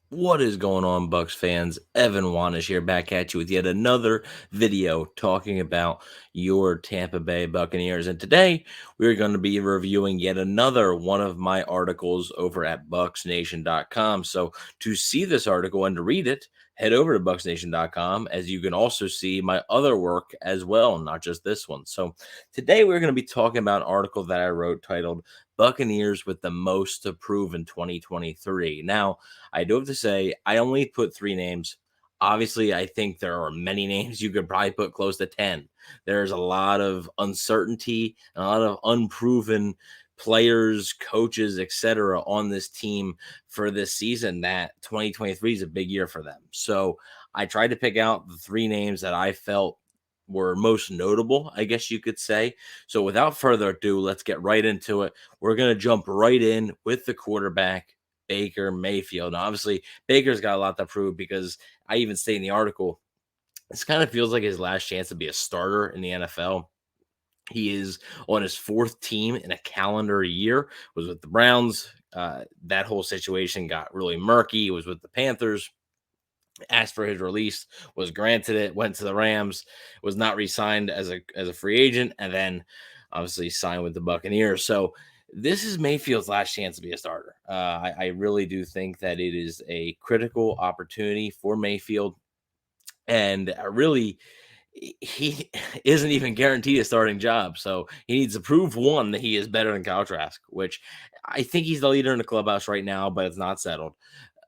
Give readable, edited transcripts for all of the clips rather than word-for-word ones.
What is going on, Bucks fans? Evan Wanish here, back at you with yet another video talking about your Tampa Bay Buccaneers. And today we're going to be reviewing yet another one of my articles over at BucsNation.com. So to see this article and to read it, head over to BucsNation.com, as you can also see my other work as well, not just this one. So today we're going to be talking about an article that I wrote titled Buccaneers with the Most to Prove in 2023. Now, I do have to say, I only put three names. Obviously, I think there are many names. You could probably put close to 10. There's a lot of uncertainty, and a lot of unproven players, coaches, etc. on this team for this season that 2023 is a big year for them. So I tried to pick out the three names that I felt were most notable, I guess you could say. So without further ado, let's get right into it. We're going to jump right in with the quarterback, Baker Mayfield. Now, obviously, Baker's got a lot to prove because I even say in the article, this kind of feels like his last chance to be a starter in the NFL. He is on his fourth team in a calendar year, was with the Browns. That whole situation got really murky. He was with the Panthers, asked for his release, was granted it, went to the Rams, was not re-signed as a free agent, and then obviously signed with the Buccaneers. So this is Mayfield's last chance to be a starter. I really do think that it is a critical opportunity for Mayfield, and really he isn't even guaranteed a starting job. So he needs to prove one that he is better than Kyle Trask, which I think he's the leader in the clubhouse right now, but it's not settled.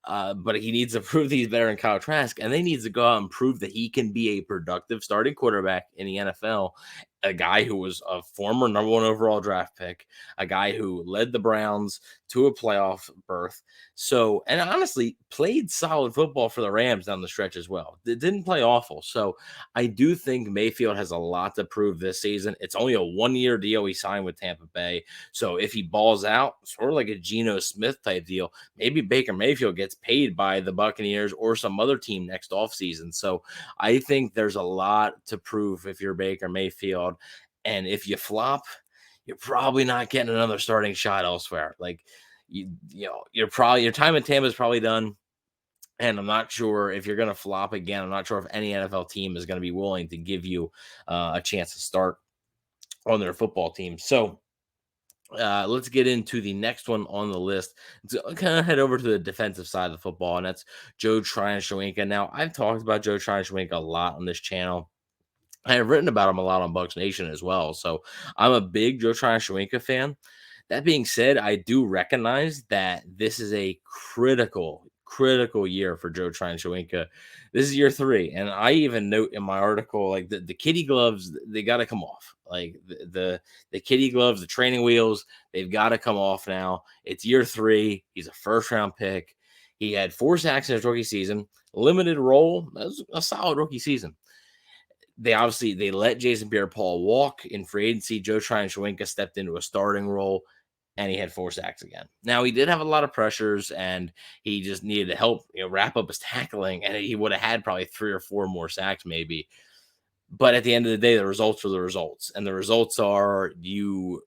But he needs to prove that he's better than Kyle Trask, and they needs to go out and prove that he can be a productive starting quarterback in the NFL. A guy who was a former number one overall draft pick, a guy who led the Browns to a playoff berth. So, and honestly, played solid football for the Rams down the stretch as well. It didn't play awful. So, I do think Mayfield has a lot to prove this season. It's only a 1 year deal he signed with Tampa Bay. So, if he balls out, sort of like a Geno Smith type deal, maybe Baker Mayfield gets paid by the Buccaneers or some other team next offseason. So I think there's a lot to prove if you're Baker Mayfield. And if you flop, you're probably not getting another starting shot elsewhere. Like you're probably your time in Tampa is probably done. And I'm not sure if you're going to flop again. I'm not sure if any NFL team is going to be willing to give you a chance to start on their football team. So let's get into the next one on the list. Let's kind of head over to the defensive side of the football, and that's Joe Tryon-Shoyinka. Now, I've talked about Joe Tryon-Shoyinka a lot on this channel. I have written about him a lot on BucsNation as well. So I'm a big Joe Tryon-Shoyinka fan. That being said, I do recognize that this is a critical year for Joe Tryon-Shoyinka. This is year three, and I even note in my article like the kitty gloves, they got to come off. Like the kitty gloves, the training wheels, they've got to come off now. It's year three. He's a first round pick. He had 4 sacks in his rookie season, limited role. That was a solid rookie season. They let Jason Pierre-Paul walk in free agency. Joe Tryon-Shoyinka stepped into a starting role, and he had 4 sacks again. Now he did have a lot of pressures, and he just needed to help wrap up his tackling, and he would have had probably 3 or 4 more sacks maybe. But at the end of the day, the results are the results, and the results are you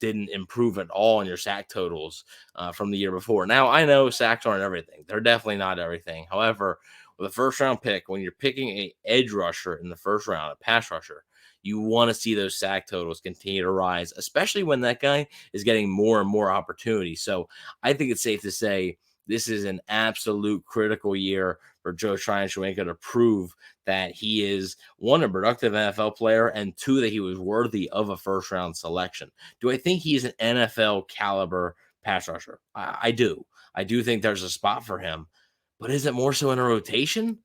didn't improve at all in your sack totals from the year before. Now, I know sacks aren't everything. They're definitely not everything. However, with a first round pick, when you're picking a edge rusher in the first round, a pass rusher, you want to see those sack totals continue to rise, especially when that guy is getting more and more opportunity. So I think it's safe to say this is an absolute critical year for Joe Tryon-Shoyinka to prove that he is one, a productive NFL player, and two, that he was worthy of a first round selection. Do I think he's an NFL caliber pass rusher? I do. I do think there's a spot for him, but is it more so in a rotation?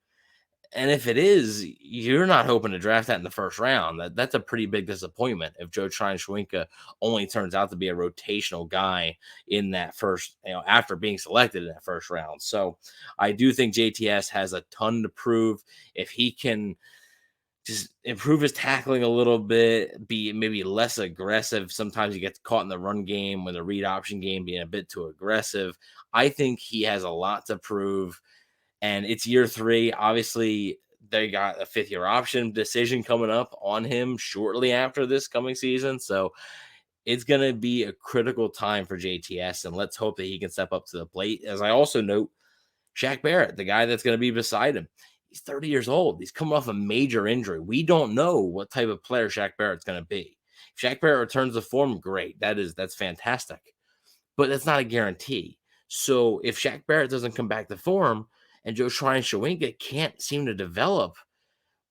And if it is, you're not hoping to draft that in the first round. That's a pretty big disappointment if Joe Tryon-Shoyinka only turns out to be a rotational guy in that first, after being selected in that first round. So I do think JTS has a ton to prove. If he can just improve his tackling a little bit, be maybe less aggressive. Sometimes he gets caught in the run game when the read option game being a bit too aggressive. I think he has a lot to prove, and it's year three. Obviously, they got a 5th-year option decision coming up on him shortly after this coming season. So it's going to be a critical time for JTS, and let's hope that he can step up to the plate. As I also note, Shaq Barrett, the guy that's going to be beside him, he's 30 years old. He's coming off a major injury. We don't know what type of player Shaq Barrett's going to be. If Shaq Barrett returns to form, great. That's fantastic. But that's not a guarantee. So if Shaq Barrett doesn't come back to form and Joe Tryon Shawinka can't seem to develop,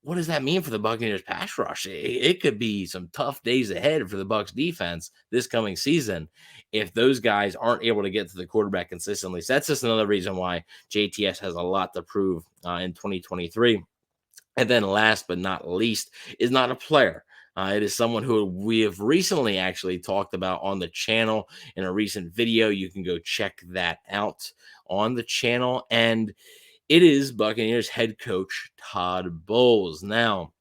what does that mean for the Buccaneers pass rush? It could be some tough days ahead for the Bucs defense this coming season if those guys aren't able to get to the quarterback consistently. So that's just another reason why JTS has a lot to prove in 2023. And then last but not least is not a player. It is someone who we have recently actually talked about on the channel in a recent video. You can go check that out on the channel. And it is Buccaneers head coach Todd Bowles. Now,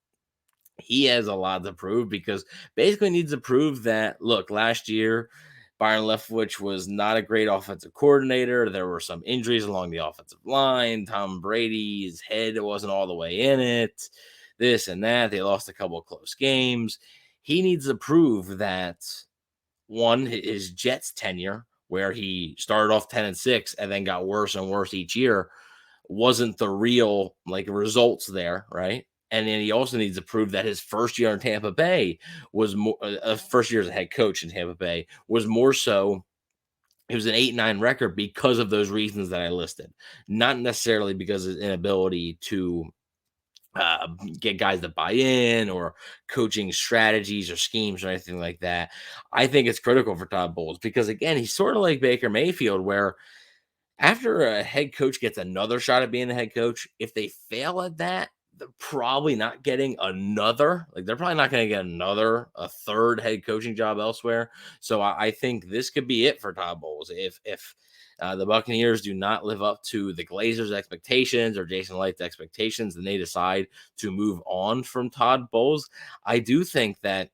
he has a lot to prove because basically needs to prove that, look, last year, Byron Leftwich was not a great offensive coordinator. There were some injuries along the offensive line. Tom Brady's head wasn't all the way in it. This and that. They lost a couple of close games. He needs to prove that, one, his Jets tenure, where he started off 10-6 and then got worse and worse each year, wasn't the real like results there, right? And then he also needs to prove that his first year in Tampa Bay was more first year as a head coach in Tampa Bay was more so. It was an 8-9 record because of those reasons that I listed, not necessarily because of his inability to uh, get guys to buy in or coaching strategies or schemes or anything like that. I think it's critical for Todd Bowles because, again, he's sort of like Baker Mayfield, where after a head coach gets another shot at being the head coach, if they fail at that, they're probably not getting another. Like they're probably not going to get a third head coaching job elsewhere. So I think this could be it for Todd Bowles. If the Buccaneers do not live up to the Glazers' expectations or Jason Light's expectations, then they decide to move on from Todd Bowles. I do think that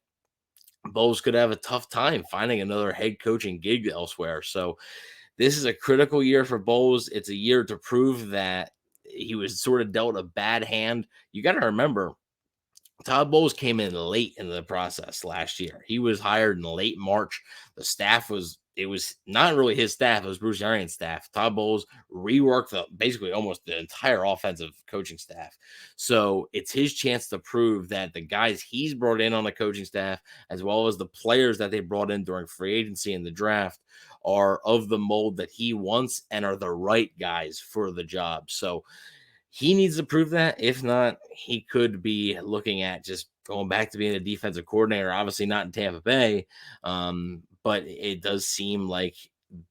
Bowles could have a tough time finding another head coaching gig elsewhere. So this is a critical year for Bowles. It's a year to prove that he was sort of dealt a bad hand. You got to remember, Todd Bowles came in late in the process last year. He was hired in late March. The staff it was not really his staff, it was Bruce Arians' staff. Todd Bowles reworked basically almost the entire offensive coaching staff. So it's his chance to prove that the guys he's brought in on the coaching staff, as well as the players that they brought in during free agency and the draft, are of the mold that he wants and are the right guys for the job. So he needs to prove that. If not, he could be looking at just going back to being a defensive coordinator. Obviously, not in Tampa Bay, but it does seem like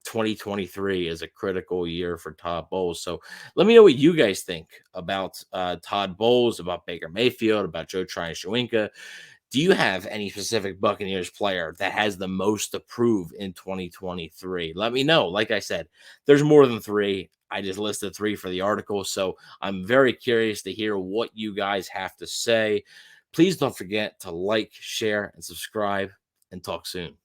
2023 is a critical year for Todd Bowles. So let me know what you guys think about Todd Bowles, about Baker Mayfield, about Joe Tryon Shawinka. Do you have any specific Buccaneers player that has the most to prove in 2023? Let me know. Like I said, there's more than three. I just listed three for the article. So I'm very curious to hear what you guys have to say. Please don't forget to like, share, and subscribe, and talk soon.